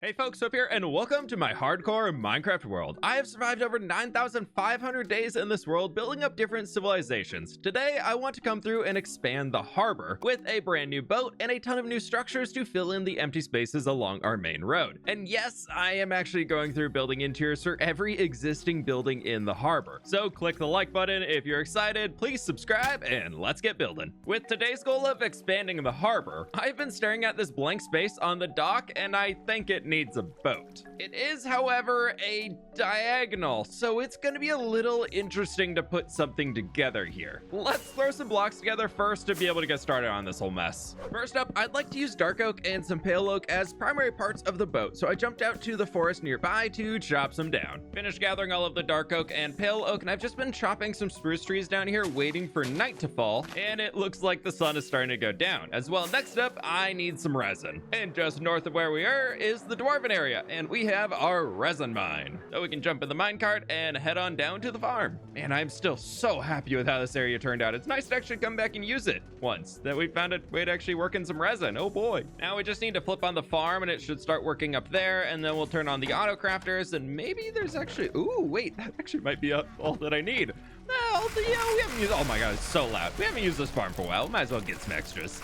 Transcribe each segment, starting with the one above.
Hey folks, fWhip here, and welcome to my hardcore Minecraft world. I have survived over 9,500 days in this world, building up different civilizations. Today, I want to come through and expand the harbor with a brand new boat and a ton of new structures to fill in the empty spaces along our main road. And yes, I am actually going through building interiors for every existing building in the harbor. So click the like button if you're excited, please subscribe, and let's get building. With today's goal of expanding the harbor, I've been staring at this blank space on the dock, and I think it needs a boat. It is, however, a diagonal, so it's going to be a little interesting to put something together here. Let's throw some blocks together first to be able to get started on this whole mess. First up, I'd like to use dark oak and some pale oak as primary parts of the boat, so I jumped out to the forest nearby to chop some down. Finished gathering all of the dark oak and pale oak, and I've just been chopping some spruce trees down here waiting for night to fall, and it looks like the sun is starting to go down. As well, next up, I need some resin. And just north of where we are is the dwarven area, and we have our resin mine. So we can jump in the minecart and head on down to the farm. And I'm still so happy with how this area turned out. It's nice to actually come back and use it once that we found a way to actually work in some resin. Oh boy. Now we just need to flip on the farm and it should start working up there, and then we'll turn on the auto crafters, and maybe there's actually, ooh, wait, that actually might be all that I need. Well, yeah, we haven't used, oh my god, it's so loud. We haven't used this farm for a while. Might as well get some extras.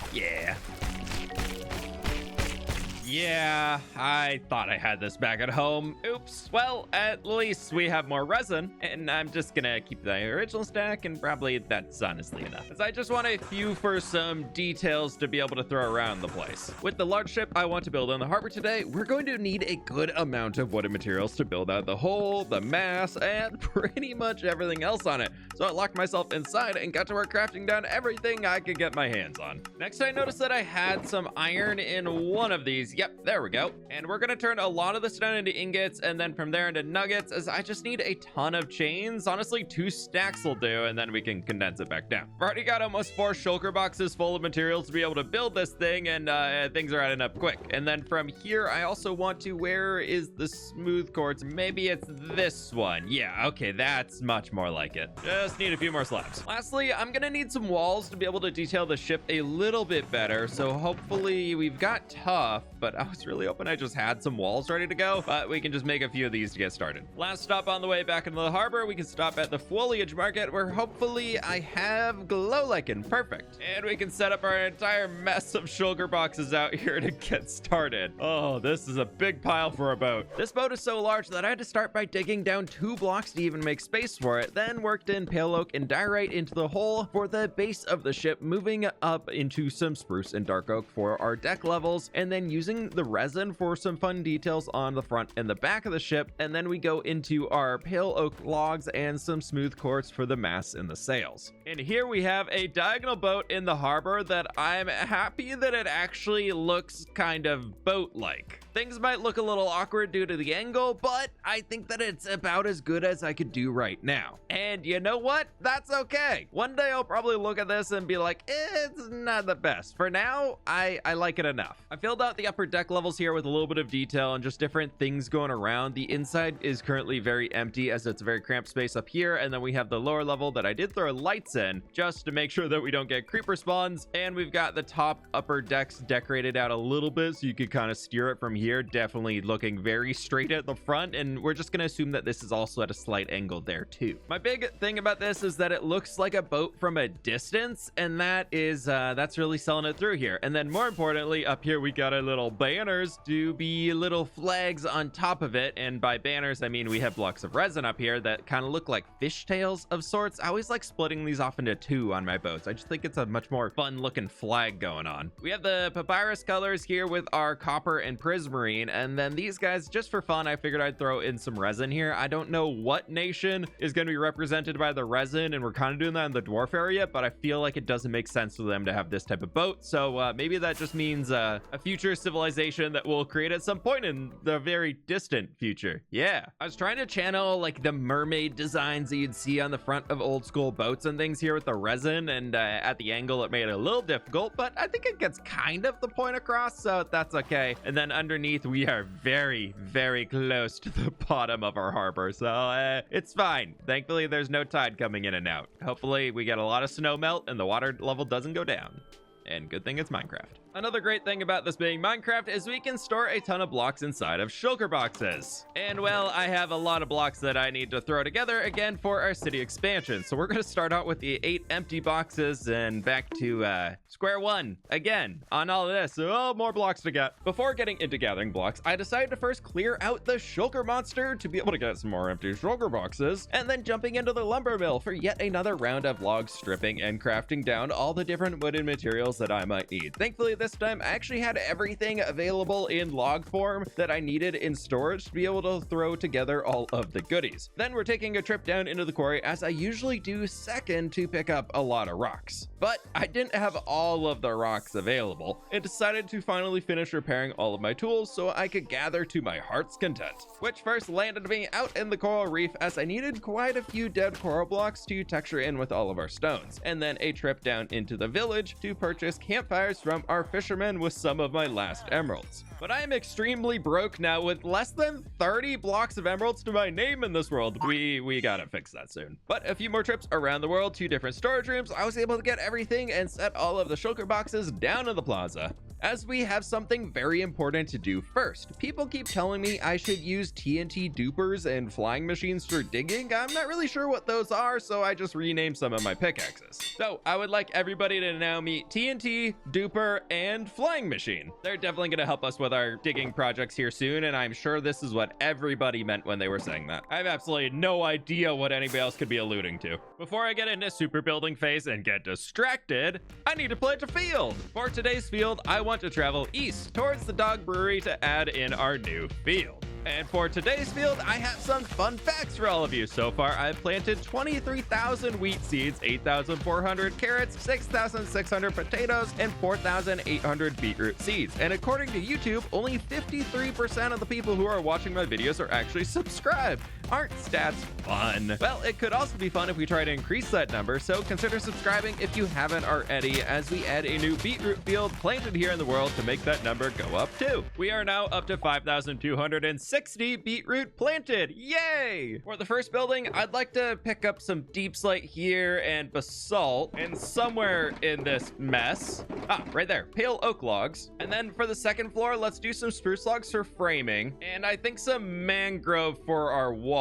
Yeah, I thought I had this back at home. Oops. Well, at least we have more resin, and I'm just gonna keep the original stack, and probably that's honestly enough, as I just want a few for some details to be able to throw around the place. With the large ship I want to build in the harbor today, we're going to need a good amount of wooden materials to build out the hull, the mast, and pretty much everything else on it. So I locked myself inside and got to work crafting down everything I could get my hands on. Next, I noticed that I had some iron in one of these. Yep, there we go. And we're gonna turn a lot of this down into ingots, and then from there into nuggets, as I just need a ton of chains. Honestly, 2 stacks will do, and then we can condense it back down. I've already got almost 4 shulker boxes full of materials to be able to build this thing, and things are adding up quick. And then from here, I also want to, where is the smooth quartz? Maybe it's this one. Yeah, okay, that's much more like it. Just need a few more slabs. Lastly, I'm gonna need some walls to be able to detail the ship a little bit better, so hopefully we've got tough, but I was really hoping I just had some walls ready to go, but we can just make a few of these to get started. Last stop on the way back into the harbor, we can stop at the foliage market, where hopefully I have glow lichen. Perfect. And we can set up our entire mess of shulker boxes out here to get started. Oh, this is a big pile for a boat. This boat is so large that I had to start by digging down 2 blocks to even make space for it, then worked in pale oak and diorite into the hole for the base of the ship, moving up into some spruce and dark oak for our deck levels, and then using the resin for some fun details on the front and the back of the ship. And then we go into our pale oak logs and some smooth quartz for the masts and the sails. And here we have a diagonal boat in the harbor that I'm happy that it actually looks kind of boat-like. Things might look a little awkward due to the angle, but I think that it's about as good as I could do right now. And you know what? That's okay. One day I'll probably look at this and be like, it's not the best. For now, I like it enough. I filled out the upper deck levels here with a little bit of detail and just different things going around. The inside is currently very empty, as it's a very cramped space up here, and then we have the lower level that I did throw lights in just to make sure that we don't get creeper spawns. And we've got the top upper decks decorated out a little bit so you could kind of steer it from here, definitely looking very straight at the front, and we're just going to assume that this is also at a slight angle there too. My big thing about this is that it looks like a boat from a distance, and that is that's really selling it through here. And then more importantly, up here we got a little banners to be little flags on top of it, and by banners I mean we have blocks of resin up here that kind of look like fishtails of sorts. I always like splitting these off into 2 on my boats. I just think it's a much more fun looking flag going on. We have the papyrus colors here with our copper and prismarine, and then these guys, just for fun, I figured I'd throw in some resin here. I don't know what nation is going to be represented by the resin, and we're kind of doing that in the dwarf area, but I feel like it doesn't make sense for them to have this type of boat, so maybe that just means a future civilization that we'll create at some point in the very distant future. Yeah, I was trying to channel like the mermaid designs that you'd see on the front of old school boats and things here with the resin, and at the angle it made it a little difficult, but I think it gets kind of the point across, so that's okay. And then underneath we are very, very close to the bottom of our harbor, so it's fine. Thankfully there's no tide coming in and out. Hopefully we get a lot of snow melt and the water level doesn't go down. And good thing it's Minecraft. Another great thing about this being Minecraft is we can store a ton of blocks inside of shulker boxes. And well, I have a lot of blocks that I need to throw together again for our city expansion. So we're going to start out with the 8 empty boxes and back to square one again on all of this. Oh, more blocks to get. Before getting into gathering blocks, I decided to first clear out the shulker monster to be able to get some more empty shulker boxes, and then jumping into the lumber mill for yet another round of log stripping and crafting down all the different wooden materials that I might need. Thankfully, this time I actually had everything available in log form that I needed in storage to be able to throw together all of the goodies. Then we're taking a trip down into the quarry, as I usually do second, to pick up a lot of rocks. But I didn't have all of the rocks available and decided to finally finish repairing all of my tools so I could gather to my heart's content, which first landed me out in the coral reef, as I needed quite a few dead coral blocks to texture in with all of our stones, and then a trip down into the village to purchase campfires from our fishermen with some of my last emeralds. But I am extremely broke now with less than 30 blocks of emeralds to my name in this world. We gotta fix that soon. But a few more trips around the world to different storage rooms, I was able to get everything and set all of the shulker boxes down in the plaza, as we have something very important to do first. People keep telling me I should use TNT dupers and flying machines for digging. I'm not really sure what those are, so I just renamed some of my pickaxes. So I would like everybody to now meet TNT, duper, and flying machine. They're definitely going to help us with our digging projects here soon, and I'm sure this is what everybody meant when they were saying that. I have absolutely no idea what anybody else could be alluding to. Before I get into super building phase and get distracted, I need to plant a field. For today's field, I want to travel east towards the dog brewery to add in our new field. And for today's field, I have some fun facts for all of you. So far, I've planted 23,000 wheat seeds, 8,400 carrots, 6,600 potatoes, and 4,800 beetroot seeds. And according to YouTube, only 53% of the people who are watching my videos are actually subscribed. Aren't stats fun? Well, it could also be fun if we try to increase that number, so consider subscribing if you haven't already, as we add a new beetroot field planted here in the world to make that number go up too. We are now up to 5,260 beetroot planted. Yay! For the first building, I'd like to pick up some deep slate here and basalt, and somewhere in this mess, right there, pale oak logs. And then for the second floor, let's do some spruce logs for framing, and I think some mangrove for our walls.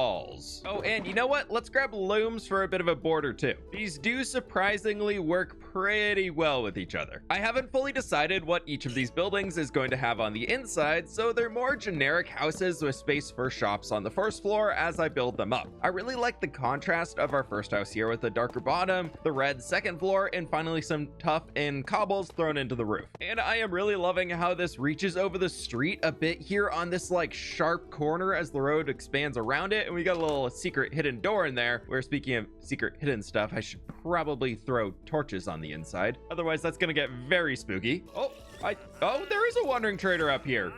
Oh, and you know what? Let's grab looms for a bit of a border too. These do surprisingly work pretty well with each other. I haven't fully decided what each of these buildings is going to have on the inside, so they're more generic houses with space for shops on the first floor as I build them up. I really like the contrast of our first house here with the darker bottom, the red second floor, and finally some tuff and cobbles thrown into the roof. And I am really loving how this reaches over the street a bit here on this like sharp corner as the road expands around it, and we got a little secret hidden door in there, where, speaking of secret hidden stuff, I should probably throw torches on the inside. Otherwise, that's gonna get very spooky. Oh, there is a wandering trader up here.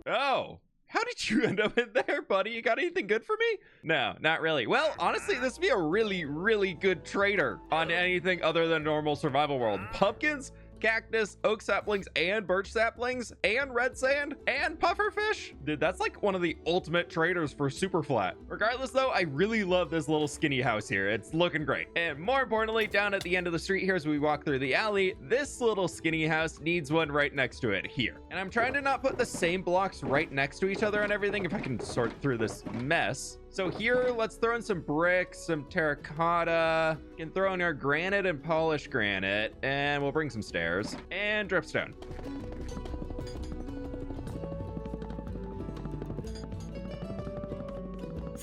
Oh, how did you end up in there, buddy? You got anything good for me? No, not really. Well, honestly, this would be a really, really good trader on anything other than normal survival world. Pumpkins, cactus, oak saplings, and birch saplings, and red sand, and pufferfish. Dude, that's like one of the ultimate traders for super flat. Regardless though, I really love this little skinny house here. It's looking great. And more importantly, down at the end of the street here as we walk through the alley, this little skinny house needs one right next to it here. And I'm trying to not put the same blocks right next to each other and everything if I can sort through this mess. So here, let's throw in some bricks, some terracotta. We can throw in our granite and polished granite, and we'll bring some stairs and dripstone.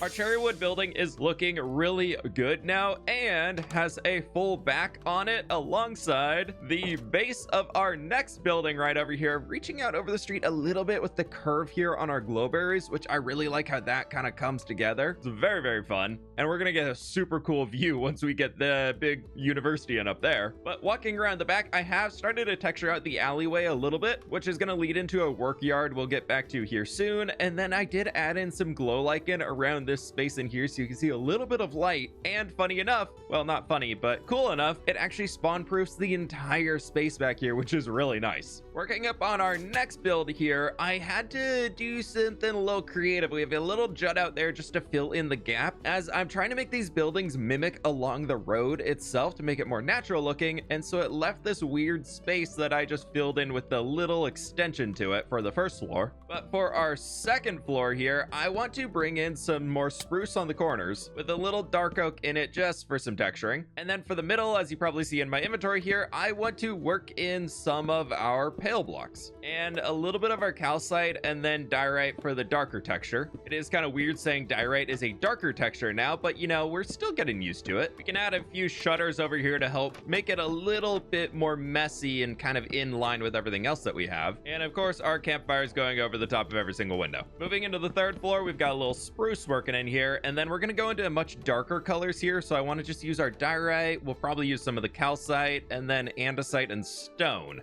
Our cherrywood building is looking really good now and has a full back on it alongside the base of our next building right over here, reaching out over the street a little bit with the curve here on our glowberries, which I really like how that kind of comes together. It's very, very fun. And we're going to get a super cool view once we get the big university in up there. But walking around the back, I have started to texture out the alleyway a little bit, which is going to lead into a work yard we'll get back to here soon. And then I did add in some glow lichen around this space in here so you can see a little bit of light. And funny enough, well, not funny, but cool enough, it actually spawn proofs the entire space back here, which is really nice. Working up on our next build here, I had to do something a little creative. We have a little jut out there just to fill in the gap, as I'm trying to make these buildings mimic along the road itself to make it more natural looking, and so it left this weird space that I just filled in with the little extension to it for the first floor. But for our second floor here, I want to bring in some more spruce on the corners with a little dark oak in it just for some texturing. And then for the middle, as you probably see in my inventory here, I want to work in some of our pale blocks and a little bit of our calcite and then diorite for the darker texture. It is kind of weird saying diorite is a darker texture now, but you know, we're still getting used to it. We can add a few shutters over here to help make it a little bit more messy and kind of in line with everything else that we have. And of course, our campfire is going over the top of every single window. Moving into the third floor, we've got a little spruce working in here, and then we're going to go into much darker colors here. So I want to just use our diorite. We'll probably use some of the calcite and then andesite and stone.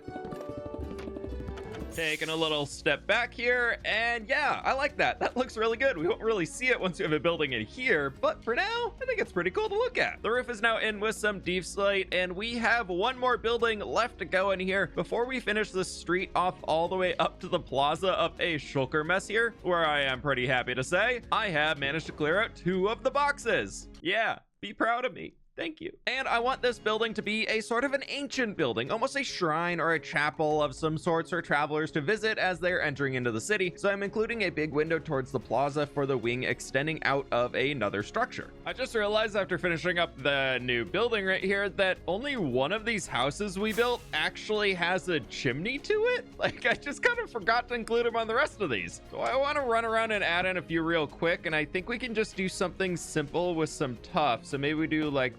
Taking a little step back here, and yeah, I like that. That looks really good. We won't really see it once we have a building in here, but for now, I think it's pretty cool to look at. The roof is now in with some deep slate, and we have one more building left to go in here before we finish the street off all the way up to the plaza up a shulker mess here, where I am pretty happy to say I have managed to clear out 2 of the boxes. Yeah, be proud of me. Thank you. And I want this building to be a sort of an ancient building, almost a shrine or a chapel of some sorts for travelers to visit as they're entering into the city. So I'm including a big window towards the plaza for the wing extending out of another structure. I just realized after finishing up the new building right here that only one of these houses we built actually has a chimney to it. Like, I just kind of forgot to include them on the rest of these. So I want to run around and add in a few real quick, and I think we can just do something simple with some tuff. So maybe we do like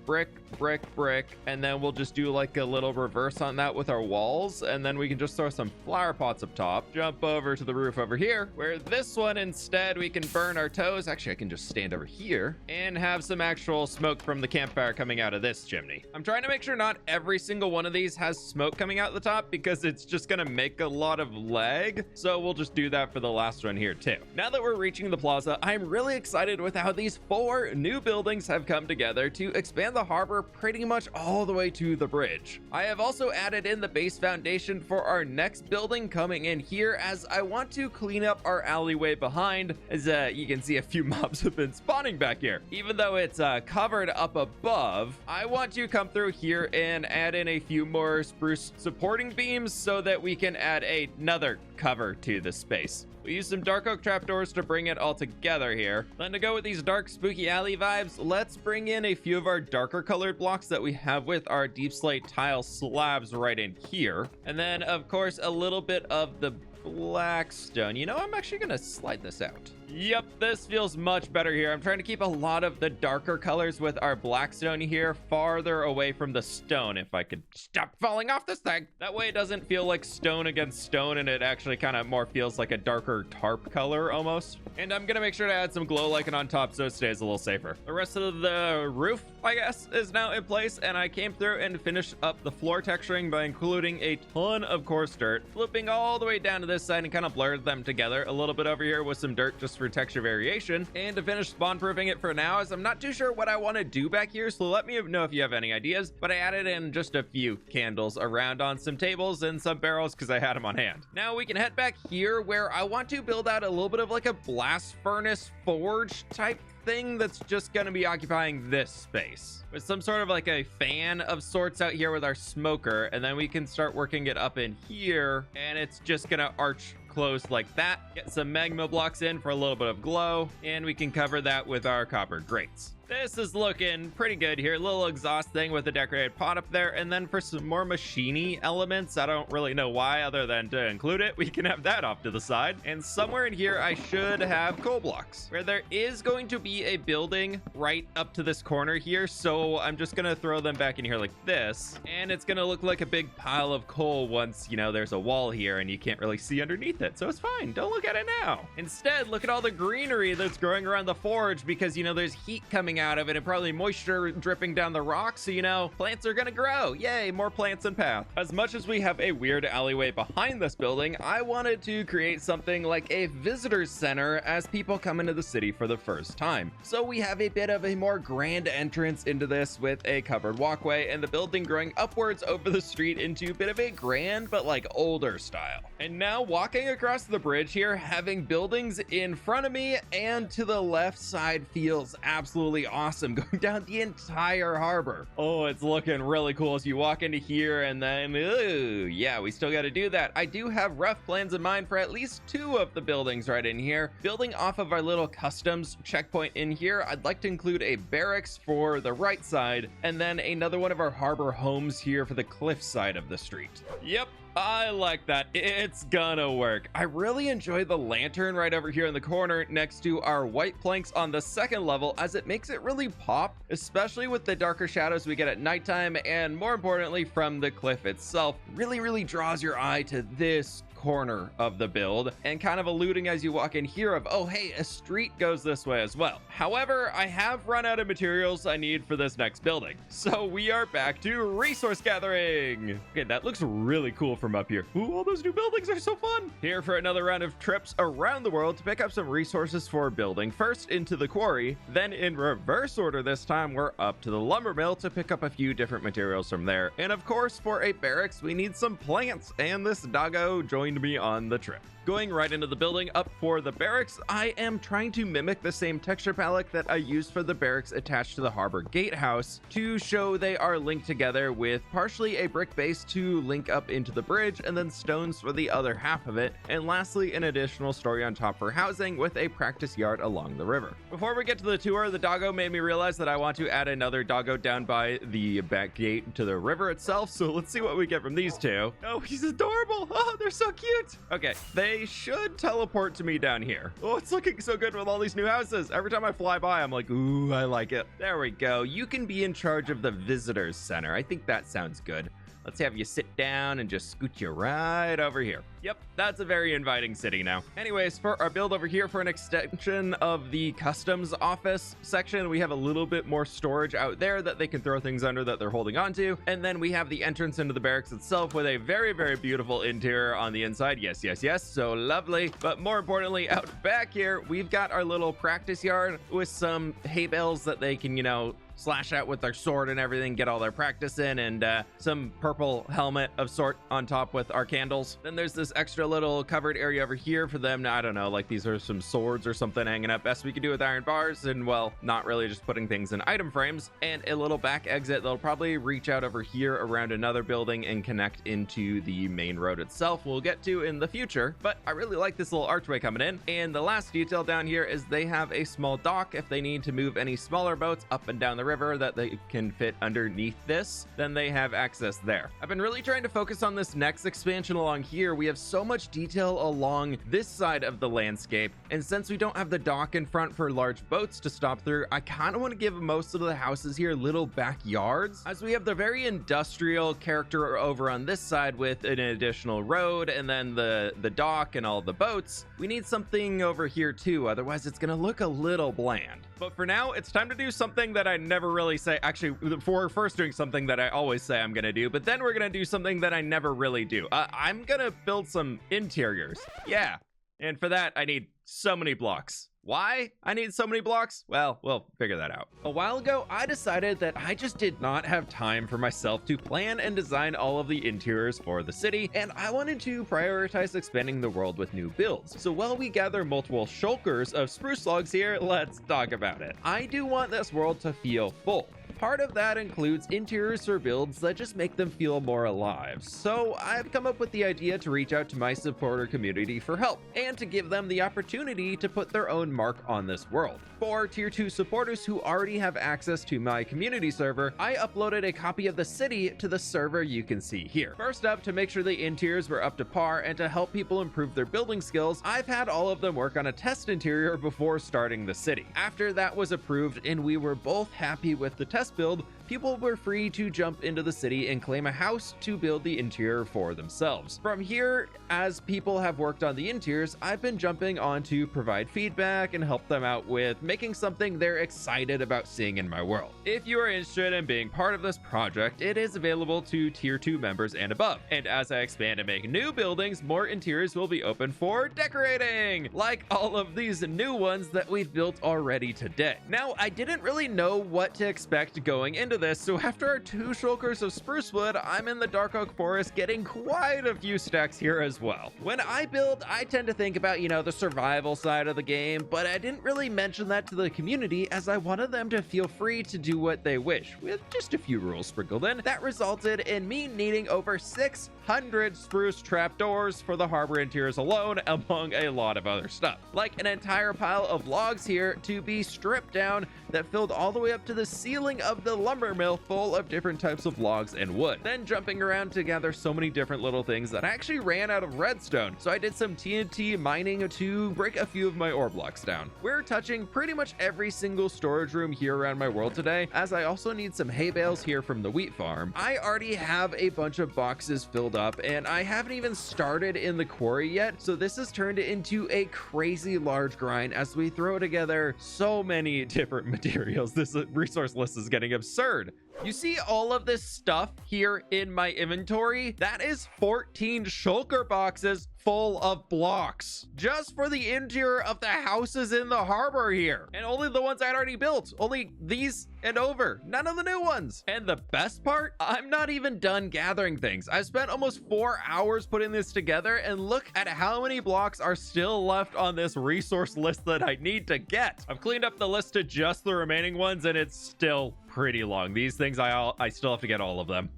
brick, and then we'll just do like a little reverse on that with our walls, and then we can just throw some flower pots up top. Jump over to the roof over here, where this one instead we can burn our toes. Actually, I can just stand over here and have some actual smoke from the campfire coming out of this chimney. I'm trying to make sure not every single one of these has smoke coming out the top, because it's just gonna make a lot of lag, so we'll just do that for the last one here too. Now that we're reaching the plaza, I'm really excited with how these 4 new buildings have come together to expand the harbor pretty much all the way to the bridge. I have also added in the base foundation for our next building coming in here, as I want to clean up our alleyway behind, as you can see a few mobs have been spawning back here. Even though it's covered up above, I want to come through here and add in a few more spruce supporting beams so that we can add another cover to the space. We use some dark oak trapdoors to bring it all together here. Then to go with these dark spooky alley vibes, let's bring in a few of our darker colored blocks that we have with our deep slate tile slabs right in here. And then of course a little bit of the black stone. You know, I'm actually gonna slide this out. Yep, this feels much better here. I'm trying to keep a lot of the darker colors with our black stone here farther away from the stone, if I could stop falling off this thing. That way it doesn't feel like stone against stone, and it actually kind of more feels like a darker tarp color almost. And I'm gonna make sure to add some glow lichen on top so it stays a little safer. The rest of the roof, I guess, is now in place, and I came through and finished up the floor texturing by including a ton of coarse dirt, flipping all the way down to this side and kind of blurred them together a little bit over here with some dirt just for texture variation. And to finish spawn proofing it for now, as I'm not too sure what I want to do back here, so let me know if you have any ideas. But I added in just a few candles around on some tables and some barrels because I had them on hand. Now we can head back here, where I want to build out a little bit of like a blast furnace forge type thing that's just going to be occupying this space with some sort of like a fan of sorts out here with our smoker, and then we can start working it up in here, and it's just gonna arch closed like that. Get some magma blocks in for a little bit of glow, and we can cover that with our copper grates. This is looking pretty good here. A little exhaust thing with a decorated pot up there. And then for some more machine-y elements, I don't really know why other than to include it, we can have that off to the side. And somewhere in here, I should have coal blocks, where there is going to be a building right up to this corner here. So I'm just gonna throw them back in here like this. And it's gonna look like a big pile of coal once, you know, there's a wall here and you can't really see underneath it. So it's fine, don't look at it now. Instead, look at all the greenery that's growing around the forge, because, you know, there's heat coming out of it and probably moisture dripping down the rocks. So, you know, plants are gonna grow. Yay, more plants and path. As much as we have a weird alleyway behind this building, I wanted to create something like a visitor's center as people come into the city for the first time. So we have a bit of a more grand entrance into this with a covered walkway and the building growing upwards over the street into a bit of a grand but like older style. And now walking across the bridge here, having buildings in front of me and to the left side feels absolutely awesome, going down the entire harbor. Oh, it's looking really cool as you walk into here, and then ooh, yeah, we still got to do that. I do have rough plans in mind for at least 2 of the buildings right in here. Building off of our little customs checkpoint in here, I'd like to include a barracks for the right side and then another one of our harbor homes here for the cliff side of the street. Yep, I like that. It's gonna work. I really enjoy the lantern right over here in the corner next to our white planks on the second level, as it makes it really pop, especially with the darker shadows we get at nighttime, and more importantly from the cliff itself. Really draws your eye to this corner of the build, and kind of alluding as you walk in here of, oh hey, a street goes this way as well. However, I have run out of materials I need for this next building, so we are back to resource gathering. Okay, that looks really cool from up here. Ooh, all those new buildings are so fun. Here for another round of trips around the world to pick up some resources for building. First into the quarry, then in reverse order this time, we're up to the lumber mill to pick up a few different materials from there. And of course, for a barracks, we need some plants, and this doggo joined me on the trip. Going right into the building up for the barracks, I am trying to mimic the same texture palette that I used for the barracks attached to the harbor gatehouse to show they are linked together, with partially a brick base to link up into the bridge and then stones for the other half of it, and lastly an additional story on top for housing with a practice yard along the river. Before we get to the tour, the doggo made me realize that I want to add another doggo down by the back gate to the river itself, so let's see what we get from these two. Oh, he's adorable. Oh, they're so cute. Okay, they should teleport to me down here. Oh, it's looking so good with all these new houses. Every time I fly by, I'm like, ooh, I like it. There we go. You can be in charge of the visitors center. I think that sounds good. Let's have you sit down and just scoot you right over here. Yep, that's a very inviting city now. Anyways, for our build over here, for an extension of the customs office section, we have a little bit more storage out there that they can throw things under that they're holding on to. And then we have the entrance into the barracks itself with a very beautiful interior on the inside. Yes, so lovely. But more importantly, out back here, we've got our little practice yard with some hay bales that they can, you know, slash out with their sword and everything, get all their practice in, and some purple helmet of sort on top with our candles. Then there's this extra little covered area over here for them. I don't know, like these are some swords or something hanging up. Best we could do with iron bars, and well, not really, just putting things in item frames. And a little back exit that'll probably reach out over here around another building and connect into the main road itself, we'll get to in the future. But I really like this little archway coming in. And the last detail down here is they have a small dock if they need to move any smaller boats up and down the river that they can fit underneath this, then they have access there. I've been really trying to focus on this next expansion along here. We have so much detail along this side of the landscape, and since we don't have the dock in front for large boats to stop through, I kind of want to give most of the houses here little backyards, as we have the very industrial character over on this side with an additional road and then the dock and all the boats. We need something over here too, otherwise it's gonna look a little bland. But for now, it's time to do something that I never really say. Actually, for first doing something that I always say I'm gonna do, but then we're gonna do something that I never really do. I'm gonna build some interiors. Yeah, and for that, I need so many blocks. Why I need so many blocks? Well, we'll figure that out. A while ago, I decided that I just did not have time for myself to plan and design all of the interiors for the city, and I wanted to prioritize expanding the world with new builds. So while we gather multiple shulkers of spruce logs here, let's talk about it. I do want this world to feel full. Part of that includes interiors for builds that just make them feel more alive. So I've come up with the idea to reach out to my supporter community for help and to give them the opportunity to put their own mark on this world. For tier 2 supporters who already have access to my community server, I uploaded a copy of the city to the server you can see here. First up, to make sure the interiors were up to par and to help people improve their building skills, I've had all of them work on a test interior before starting the city. After that was approved and we were both happy with the test build, people were free to jump into the city and claim a house to build the interior for themselves. From here, as people have worked on the interiors, I've been jumping on to provide feedback and help them out with making something they're excited about seeing in my world. If you are interested in being part of this project, it is available to tier 2 members and above. And as I expand and make new buildings, more interiors will be open for decorating, like all of these new ones that we've built already today. Now, I didn't really know what to expect going into this, so after our 2 shulkers of spruce wood, I'm in the dark oak forest getting quite a few stacks here as well. When I build, I tend to think about, the survival side of the game, but I didn't really mention that to the community as I wanted them to feel free to do what they wish, with just a few rules sprinkled in. That resulted in me needing over 600 spruce trapdoors for the harbor interiors alone, among a lot of other stuff, like an entire pile of logs here to be stripped down that filled all the way up to the ceiling of the lumber mill full of different types of logs and wood. Then jumping around to gather so many different little things that I actually ran out of redstone, so I did some TNT mining to break a few of my ore blocks down. We're touching pretty much every single storage room here around my world today, as I also need some hay bales here from the wheat farm. I already have a bunch of boxes filled up, and I haven't even started in the quarry yet, so this has turned into a crazy large grind as we throw together so many different materials. This resource list is getting absurd. You see all of this stuff here in my inventory? That is 14 shulker boxes full of blocks just for the interior of the houses in the harbor here, and only the ones I'd already built, only these and over, none of the new ones. And the best part, I'm not even done gathering things. I spent almost 4 hours putting this together, and look at how many blocks are still left on this resource list that I need to get. I've cleaned up the list to just the remaining ones, and it's still pretty long. These things, I still have to get all of them.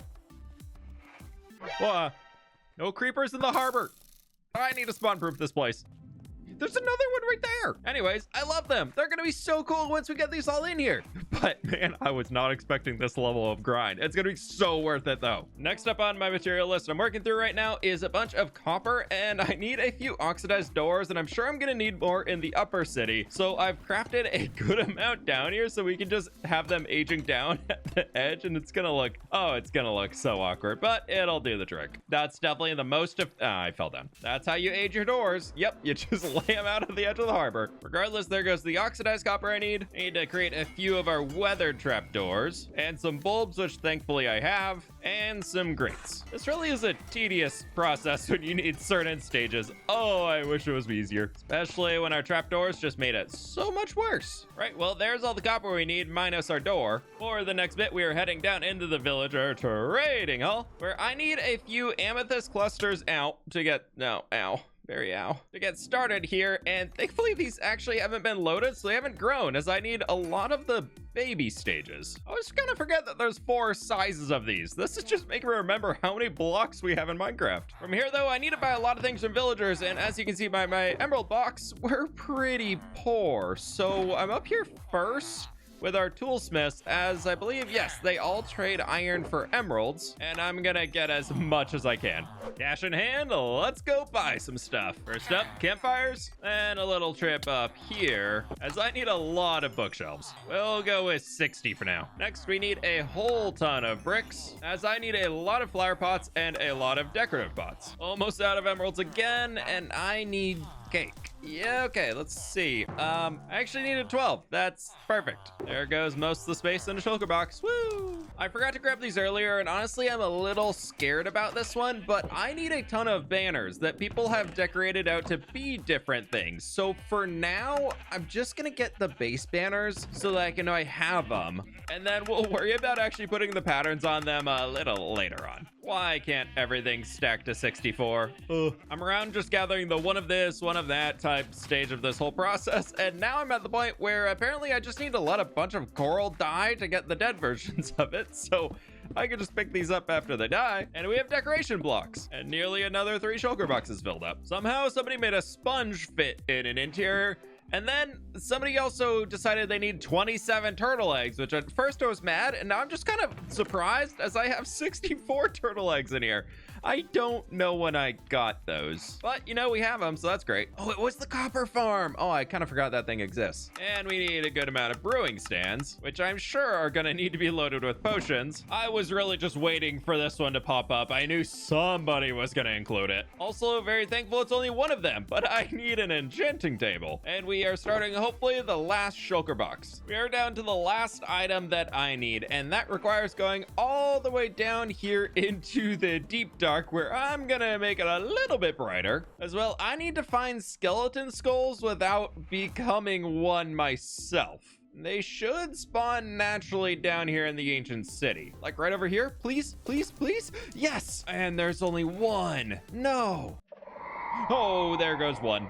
No creepers in the harbor. I need to spawn proof this place. There's another one right there. Anyways, I love them. They're gonna be so cool once we get these all in here. But man, I was not expecting this level of grind. It's gonna be so worth it though. Next up on my material list I'm working through right now is a bunch of copper, and I need a few oxidized doors, and I'm sure I'm gonna need more in the upper city. So I've crafted a good amount down here so we can just have them aging down at the edge, and it's gonna look so awkward, but it'll do the trick. That's definitely the most of, I fell down. That's how you age your doors. Yep, you just lay them out of the edge of the harbor. Regardless, there goes the oxidized copper I need. I need to create a few of our weathered trapdoors and some bulbs, which thankfully I have, and some grates. This really is a tedious process when you need certain stages. Oh, I wish it was easier, especially when our trapdoors just made it so much worse. Right, well, there's all the copper we need minus our door. For the next bit, we are heading down into the villager trading hall, where I need a few amethyst clusters out to get, to get started here, and thankfully these actually haven't been loaded, so they haven't grown, as I need a lot of the baby stages. I always kind of forget that there's 4 sizes of these. This is just making me remember how many blocks we have in Minecraft. From here though, I need to buy a lot of things from villagers, and as you can see by my emerald box, we're pretty poor, so I'm up here first with our toolsmiths, as I believe, yes, they all trade iron for emeralds, and I'm gonna get as much as I can. Cash in hand, let's go buy some stuff. First up, campfires, and a little trip up here, as I need a lot of bookshelves. We'll go with 60 for now. Next, we need a whole ton of bricks, as I need a lot of flower pots and a lot of decorative pots. Almost out of emeralds again, and I need cake. Yeah, okay, let's see. I actually needed 12. That's perfect. There goes most of the space in a shulker box. Woo! I forgot to grab these earlier, and honestly, I'm a little scared about this one, but I need a ton of banners that people have decorated out to be different things. So for now, I'm just gonna get the base banners so that I can know I have them, and then we'll worry about actually putting the patterns on them a little later on. Why can't everything stack to 64? I'm around just gathering the one of this, one of that type stage of this whole process, and now I'm at the point where apparently I just need to let a bunch of coral die to get the dead versions of it, so I can just pick these up after they die. And we have decoration blocks, and nearly another 3 shulker boxes filled up. Somehow somebody made a sponge fit in an interior, and then somebody also decided they need 27 turtle eggs, which at first I was mad, and now I'm just kind of surprised as I have 64 turtle eggs in here. I don't know when I got those, but you know, we have them, so that's great. Oh, it was the copper farm. Oh, I kind of forgot that thing exists. And we need a good amount of brewing stands, which I'm sure are gonna need to be loaded with potions. I was really just waiting for this one to pop up. I knew somebody was gonna include it. Also, very thankful it's only one of them, but I need an enchanting table. And we are starting, hopefully, the last shulker box. We are down to the last item that I need, and that requires going all the way down here into the deep dark, where I'm gonna make it a little bit brighter. As well, I need to find skeleton skulls without becoming one myself. They should spawn naturally down here in the ancient city. Like right over here. Please, please, please. Yes. And there's only one. No. Oh, there goes one.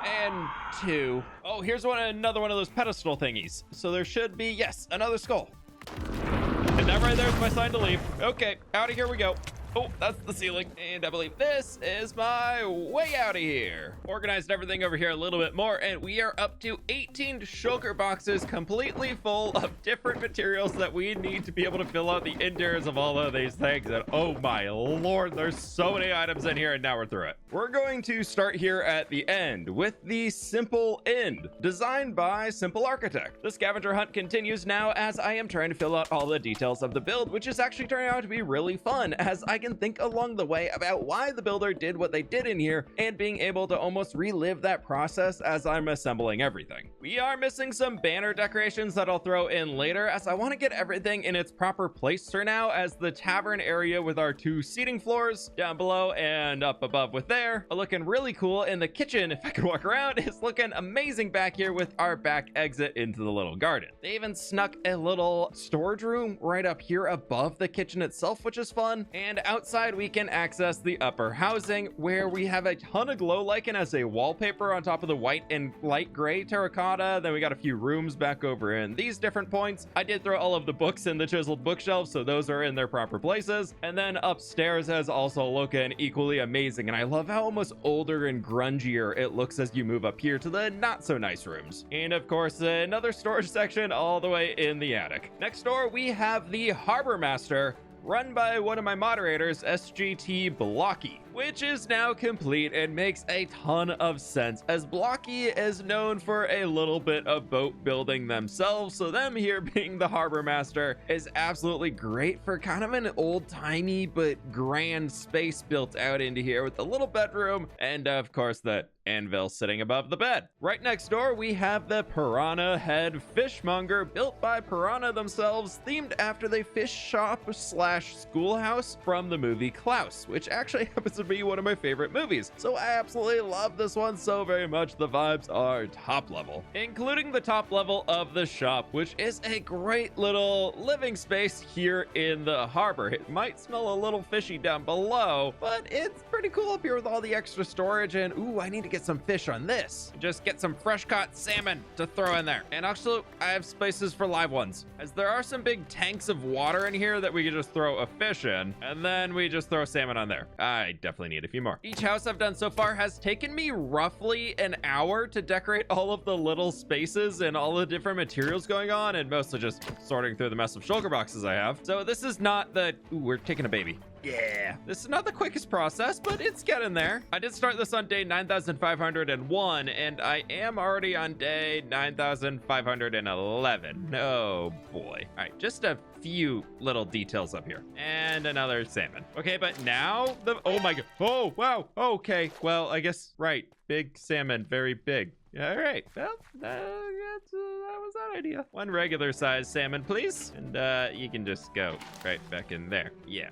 And two. Oh, here's another one of those pedestal thingies. So there should be, yes, another skull. And that right there is my sign to leave. Okay, out of here we go. Oh, that's the ceiling. And I believe this is my way out of here. Organized everything over here a little bit more, and we are up to 18 shulker boxes completely full of different materials that we need to be able to fill out the interiors of all of these things. And oh my lord, there's so many items in here, and now we're through it. We're going to start here at the end with the Simple End, designed by Simple Architect. The scavenger hunt continues now as I am trying to fill out all the details of the build, which is actually turning out to be really fun, as I can think along the way about why the builder did what they did in here and being able to almost relive that process as I'm assembling everything. We are missing some banner decorations that I'll throw in later, as I want to get everything in its proper place for now, as the tavern area with our 2 seating floors down below and up above with there are looking really cool, and the kitchen, if I can walk around, is looking amazing back here with our back exit into the little garden. They even snuck a little storage room right up here above the kitchen itself, which is fun. And outside we can access the upper housing, where we have a ton of glow lichen as a wallpaper on top of the white and light gray terracotta. Then we got a few rooms back over in these different points. I did throw all of the books in the chiseled bookshelves, so those are in their proper places. And then upstairs is also looking equally amazing, and I love how almost older and grungier it looks as you move up here to the not so nice rooms. And of course, another storage section all the way in the attic. Next door we have the Harbor Master, run by one of my moderators, SGT Blocky, which is now complete and makes a ton of sense, as Blocky is known for a little bit of boat building themselves, so them here being the Harbor Master is absolutely great for kind of an old-timey but grand space built out into here with a little bedroom and of course the anvil sitting above the bed. Right next door we have the Piranha Head Fishmonger, built by Piranha themselves, themed after the fish shop slash schoolhouse from the movie Klaus, which actually happens to be one of my favorite movies. So I absolutely love this one so very much. The vibes are top level, including the top level of the shop, which is a great little living space here in the harbor. It might smell a little fishy down below, but it's pretty cool up here with all the extra storage. And ooh, I need to get some fish on this. Just get some fresh caught salmon to throw in there. And also I have spaces for live ones, as there are some big tanks of water in here that we can just throw a fish in, and then we just throw salmon on there. I definitely need a few more. Each house I've done so far has taken me roughly an hour to decorate all of the little spaces and all the different materials going on, and mostly just sorting through the mess of shulker boxes I have. So this is not the... Ooh, we're taking a baby. Yeah, this is not the quickest process, but it's getting there. I did start this on day 9,501, and I am already on day 9,511. Oh boy. All right, just a few little details up here. And another salmon. Okay, but now the... Oh my god. Oh, wow. Okay, well, I guess, right. Big salmon, very big. All right, well, that was that idea. One regular size salmon, please. And you can just go right back in there. Yeah,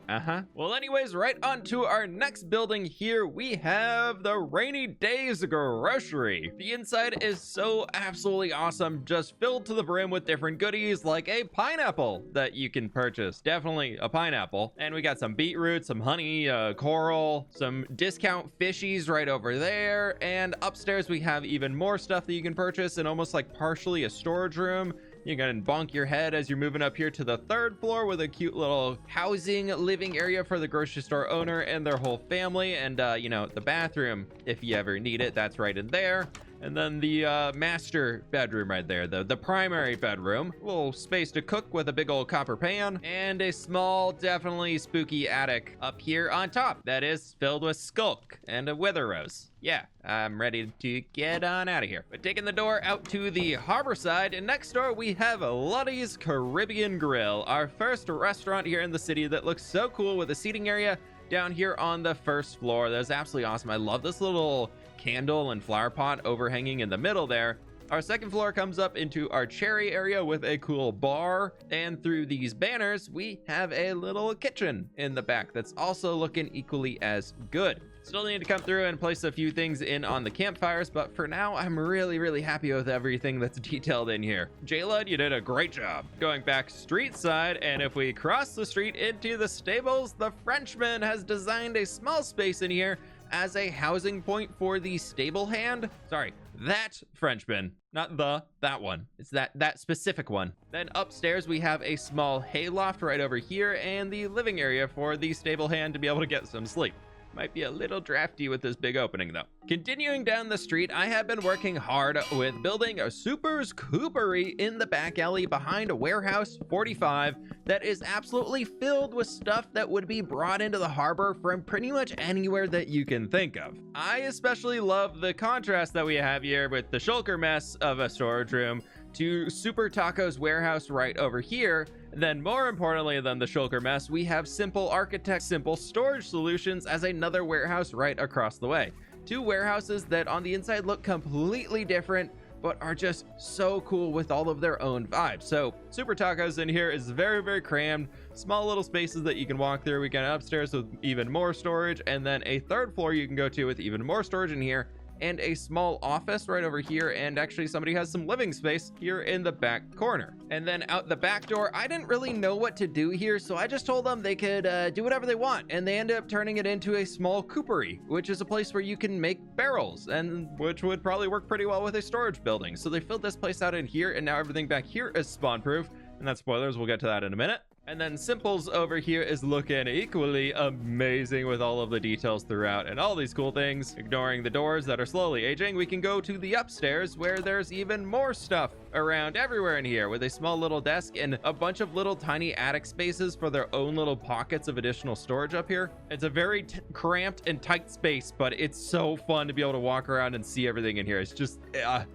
Well, anyways, right on to our next building here, we have the Rainy Days Grocery. The inside is so absolutely awesome, just filled to the brim with different goodies, like a pineapple that you can purchase. Definitely a pineapple. And we got some beetroot, some honey, coral, some discount fishies right over there. And upstairs we have even more stuff that you can purchase, and almost like partially a storage room. You can bonk your head as you're moving up here to the 3rd floor with a cute little housing living area for the grocery store owner and their whole family. And you know, the bathroom, if you ever need it, that's right in there. And then the master bedroom right there, the primary bedroom. A little space to cook with a big old copper pan. And a small, definitely spooky attic up here on top that is filled with skulk and a wither rose. Yeah, I'm ready to get on out of here. But taking the door out to the harbor side, and next door we have Lottie's Caribbean Grill, our first restaurant here in the city that looks so cool with a seating area down here on the first floor. That's absolutely awesome. I love this little candle and flower pot overhanging in the middle there. Our second floor comes up into our cherry area with a cool bar, and through these banners we have a little kitchen in the back that's also looking equally as good. Still need to come through and place a few things in on the campfires, but for now I'm really happy with everything that's detailed in here. J-Lud, you did a great job. Going back street side, and if we cross the street into the stables, the Frenchman has designed a small space in here as a housing point for the stable hand. Sorry, that Frenchman, not that one. It's that specific one. Then upstairs we have a small hayloft right over here and the living area for the stable hand to be able to get some sleep. Might be a little drafty with this big opening though. Continuing down the street, I have been working hard with building a Super's Coopery in the back alley behind a warehouse 45 that is absolutely filled with stuff that would be brought into the harbor from pretty much anywhere that you can think of. I especially love the contrast that we have here with the shulker mess of a storage room to Super Taco's warehouse right over here. Then more importantly than the shulker mess, we have Simple Architect Simple Storage Solutions as another warehouse right across the way. Two warehouses that on the inside look completely different, but are just so cool with all of their own vibes. So Super Tacos in here is very crammed, small little spaces that you can walk through. We got upstairs with even more storage, and then a third floor you can go to with even more storage in here, and a small office right over here, and actually somebody has some living space here in the back corner. And then out the back door, I didn't really know what to do here, so I just told them they could do whatever they want, and they ended up turning it into a small coopery, which is a place where you can make barrels, and which would probably work pretty well with a storage building. So they filled this place out in here, and now everything back here is spawn proof. And that's spoilers, we'll get to that in a minute. And then Simple's over here is looking equally amazing with all of the details throughout and all these cool things. Ignoring the doors that are slowly aging, we can go to the upstairs where there's even more stuff around everywhere in here with a small little desk and a bunch of little tiny attic spaces for their own little pockets of additional storage up here. It's a very cramped and tight space, but it's so fun to be able to walk around and see everything in here. It's just the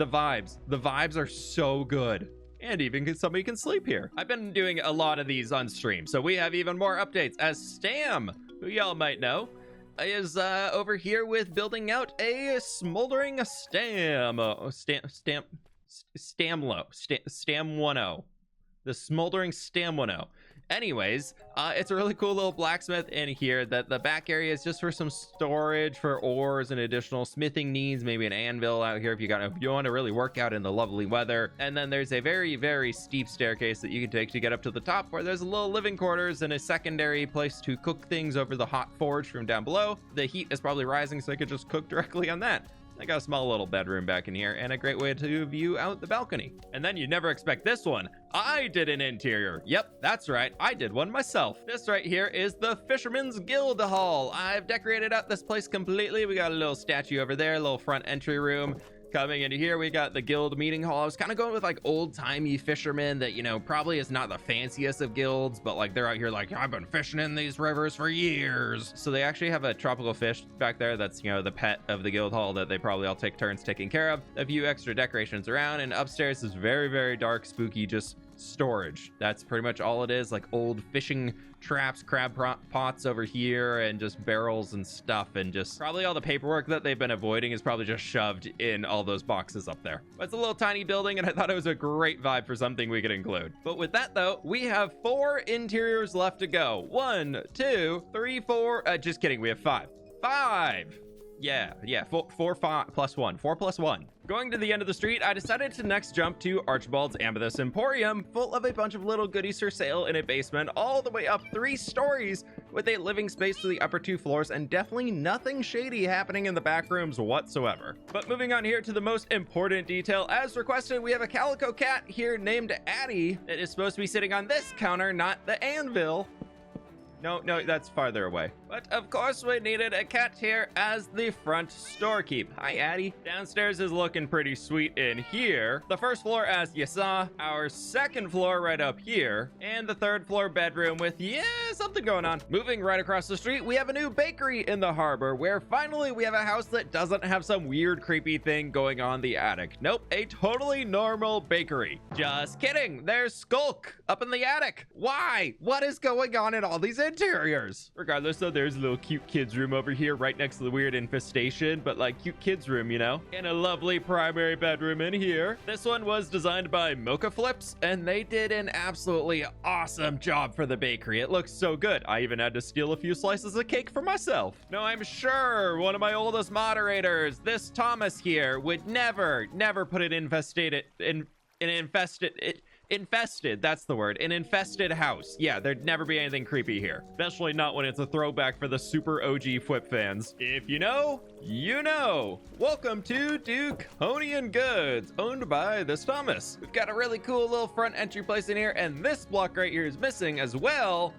vibes are so good. And even somebody can sleep here. I've been doing a lot of these on stream, so we have even more updates as Stam, who y'all might know, is over here with building out a smoldering Stam 10. The smoldering Stam 10. Anyways, it's a really cool little blacksmith in here that the back area is just for some storage for ores and additional smithing needs, maybe an anvil out here if you want to really work out in the lovely weather. And then there's a very steep staircase that you can take to get up to the top where there's a little living quarters and a secondary place to cook things over the hot forge from down below. The heat is probably rising, so I could just cook directly on that. I got a small little bedroom back in here and a great way to view out the balcony. And then you never expect this one. I did an interior. Yep, that's right. I did one myself. This right here is the Fisherman's Guild Hall. I've decorated out this place completely. We got a little statue over there, a little front entry room. Coming into here, we got the guild meeting hall. I was kind of going with like old-timey fishermen that, you know, probably is not the fanciest of guilds, but like they're out here like, I've been fishing in these rivers for years. So they actually have a tropical fish back there that's, you know, the pet of the guild hall that they probably all take turns taking care of. A few extra decorations around, and upstairs is very dark, spooky, just storage. That's pretty much all it is, like old fishing traps, crab pots over here, and just barrels and stuff, and just probably all the paperwork that they've been avoiding is probably just shoved in all those boxes up there. But it's a little tiny building, and I thought it was a great vibe for something we could include. But with that though, we have 4 interiors left to go. 1, 2, 3, 4. Just kidding, we have 5. 5. Yeah, 4 plus 1. 4 plus 1. Going to the end of the street, I decided to next jump to Archibald's Amethyst Emporium, full of a bunch of little goodies for sale in a basement, all the way up 3 stories, with a living space to the upper 2 floors, and definitely nothing shady happening in the back rooms whatsoever. But moving on here to the most important detail, as requested, we have a calico cat here named Addie that is supposed to be sitting on this counter, not the anvil. No, that's farther away. But of course we needed a cat here as the front storekeep. Hi, Addie. Downstairs is looking pretty sweet in here. The first floor, as you saw, our second floor right up here, and the third floor bedroom with, yeah, something going on. Moving right across the street, we have a new bakery in the harbor where finally we have a house that doesn't have some weird creepy thing going on in the attic. Nope, a totally normal bakery. Just kidding. There's Skulk up in the attic. Why? What is going on in all these interiors? Regardless, though, there's a little cute kids room over here right next to the weird infestation, but like cute kids room, you know? And a lovely primary bedroom in here. This one was designed by fWhip, and they did an absolutely awesome job for the bakery. It looks so good. I even had to steal a few slices of cake for myself. Now, I'm sure one of my oldest moderators, this Thomas here, would never put an infested, that's the word, an infested house. Yeah, there'd never be anything creepy here, especially not when it's a throwback for the super OG fWhip fans. If you know, you know. Welcome to Duconian Goods, owned by this Thomas. We've got a really cool little front entry place in here, and this block right here is missing as well.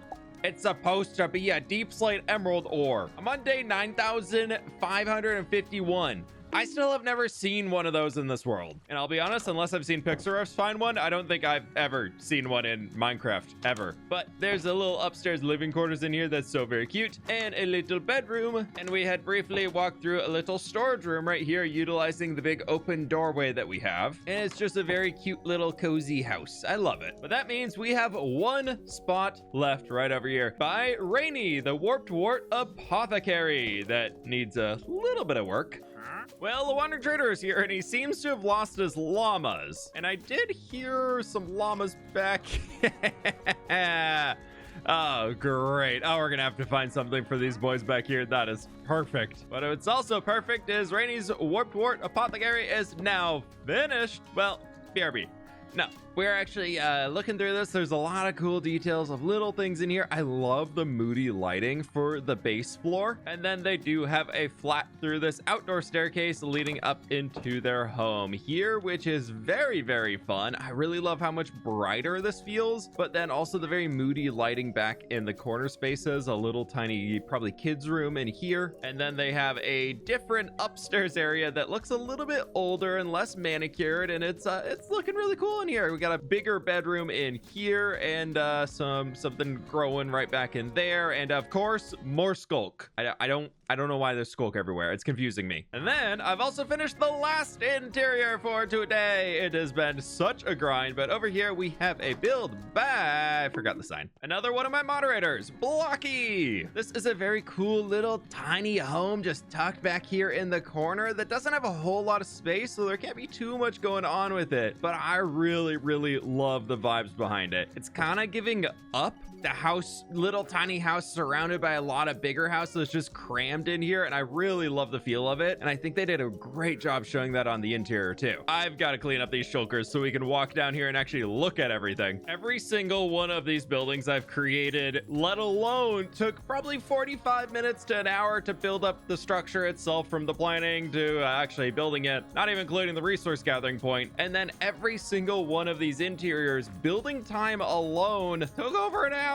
It's supposed to be a deep slate emerald ore. I'm on day 9,551. I still have never seen one of those in this world. And I'll be honest, unless I've seen Pixar's find one, I don't think I've ever seen one in Minecraft, ever. But there's a little upstairs living quarters in here that's so very cute, and a little bedroom. And we had briefly walked through a little storage room right here, utilizing the big open doorway that we have. And it's just a very cute little cozy house. I love it. But that means we have one spot left right over here by Rainy, the Warped Wart Apothecary, that needs a little bit of work. Well, the Wander Trader is here, and he seems to have lost his llamas. And I did hear some llamas back. Oh, great. Oh, we're gonna have to find something for these boys back here. That is perfect. But what's also perfect is Rainy's Warped Wart Apothecary is now finished. Well, BRB. No, we're actually looking through this. There's a lot of cool details of little things in here. I love the moody lighting for the base floor. And then they do have a flat through this outdoor staircase leading up into their home here, which is very, very fun. I really love how much brighter this feels, but then also the very moody lighting back in the corner spaces, a little tiny, probably kids room in here. And then they have a different upstairs area that looks a little bit older and less manicured, and it's looking really cool in here. We got a bigger bedroom in here, and something growing right back in there, and of course more Skulk. I don't know why there's Skulk everywhere. It's confusing me. And then I've also finished the last interior for today. It has been such a grind, but over here we have a build by, I forgot the sign, another one of my moderators, Blocky. This is a very cool little tiny home just tucked back here in the corner that doesn't have a whole lot of space, so there can't be too much going on with it, but I really love the vibes behind it. It's kind of giving up the house, little tiny house surrounded by a lot of bigger houses just crammed in here, and I really love the feel of it, and I think they did a great job showing that on the interior too. I've got to clean up these shulkers so we can walk down here and actually look at everything. Every single one of these buildings I've created, let alone, took probably 45 minutes to an hour to build up the structure itself, from the planning to actually building it, not even including the resource gathering point. And then every single one of these interiors, building time alone took over an hour.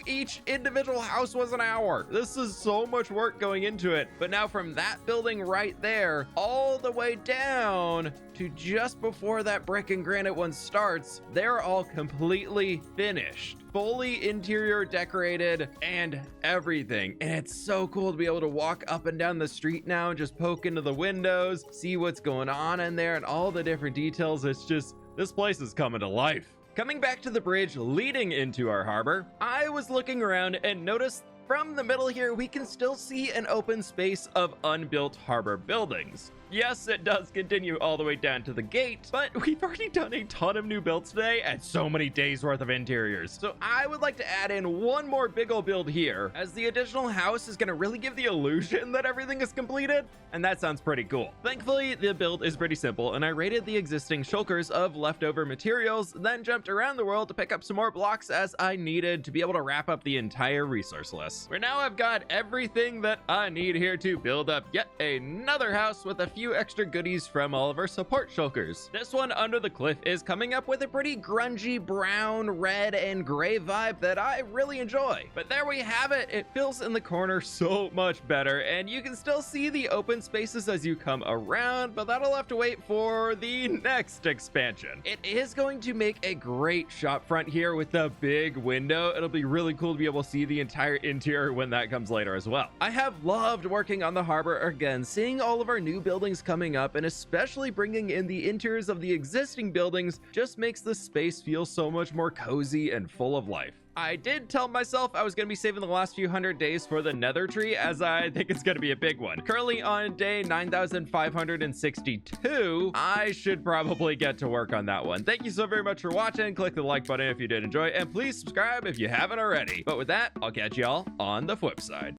Each individual house was an hour. This is so much work going into it. But now from that building right there all the way down to just before that brick and granite one starts, they're all completely finished, fully interior decorated and everything. And it's so cool to be able to walk up and down the street now and just poke into the windows, see what's going on in there and all the different details. It's just, this place is coming to life. Coming back to the bridge leading into our harbor, I was looking around and noticed from the middle here, we can still see an open space of unbuilt harbor buildings. Yes, it does continue all the way down to the gate, but we've already done a ton of new builds today and so many days worth of interiors. So I would like to add in one more big ol' build here, as the additional house is gonna really give the illusion that everything is completed, and that sounds pretty cool. Thankfully, the build is pretty simple, and I raided the existing shulkers of leftover materials, then jumped around the world to pick up some more blocks as I needed to be able to wrap up the entire resource list. Where now I've got everything that I need here to build up yet another house with a few few extra goodies from all of our support shulkers. This one under the cliff is coming up with a pretty grungy brown, red, and gray vibe that I really enjoy. But there we have it. It fills in the corner so much better, and you can still see the open spaces as you come around, but that'll have to wait for the next expansion. It is going to make a great shop front here with a big window. It'll be really cool to be able to see the entire interior when that comes later as well. I have loved working on the harbor again, seeing all of our new buildings coming up, and especially bringing in the interiors of the existing buildings just makes the space feel so much more cozy and full of life. I did tell myself I was going to be saving the last few hundred days for the nether tree, as I think it's going to be a big one. Currently on day 9,562, I should probably get to work on that one. Thank you so very much for watching. Click the like button if you did enjoy, and please subscribe if you haven't already. But with that, I'll catch y'all on the fWhip side.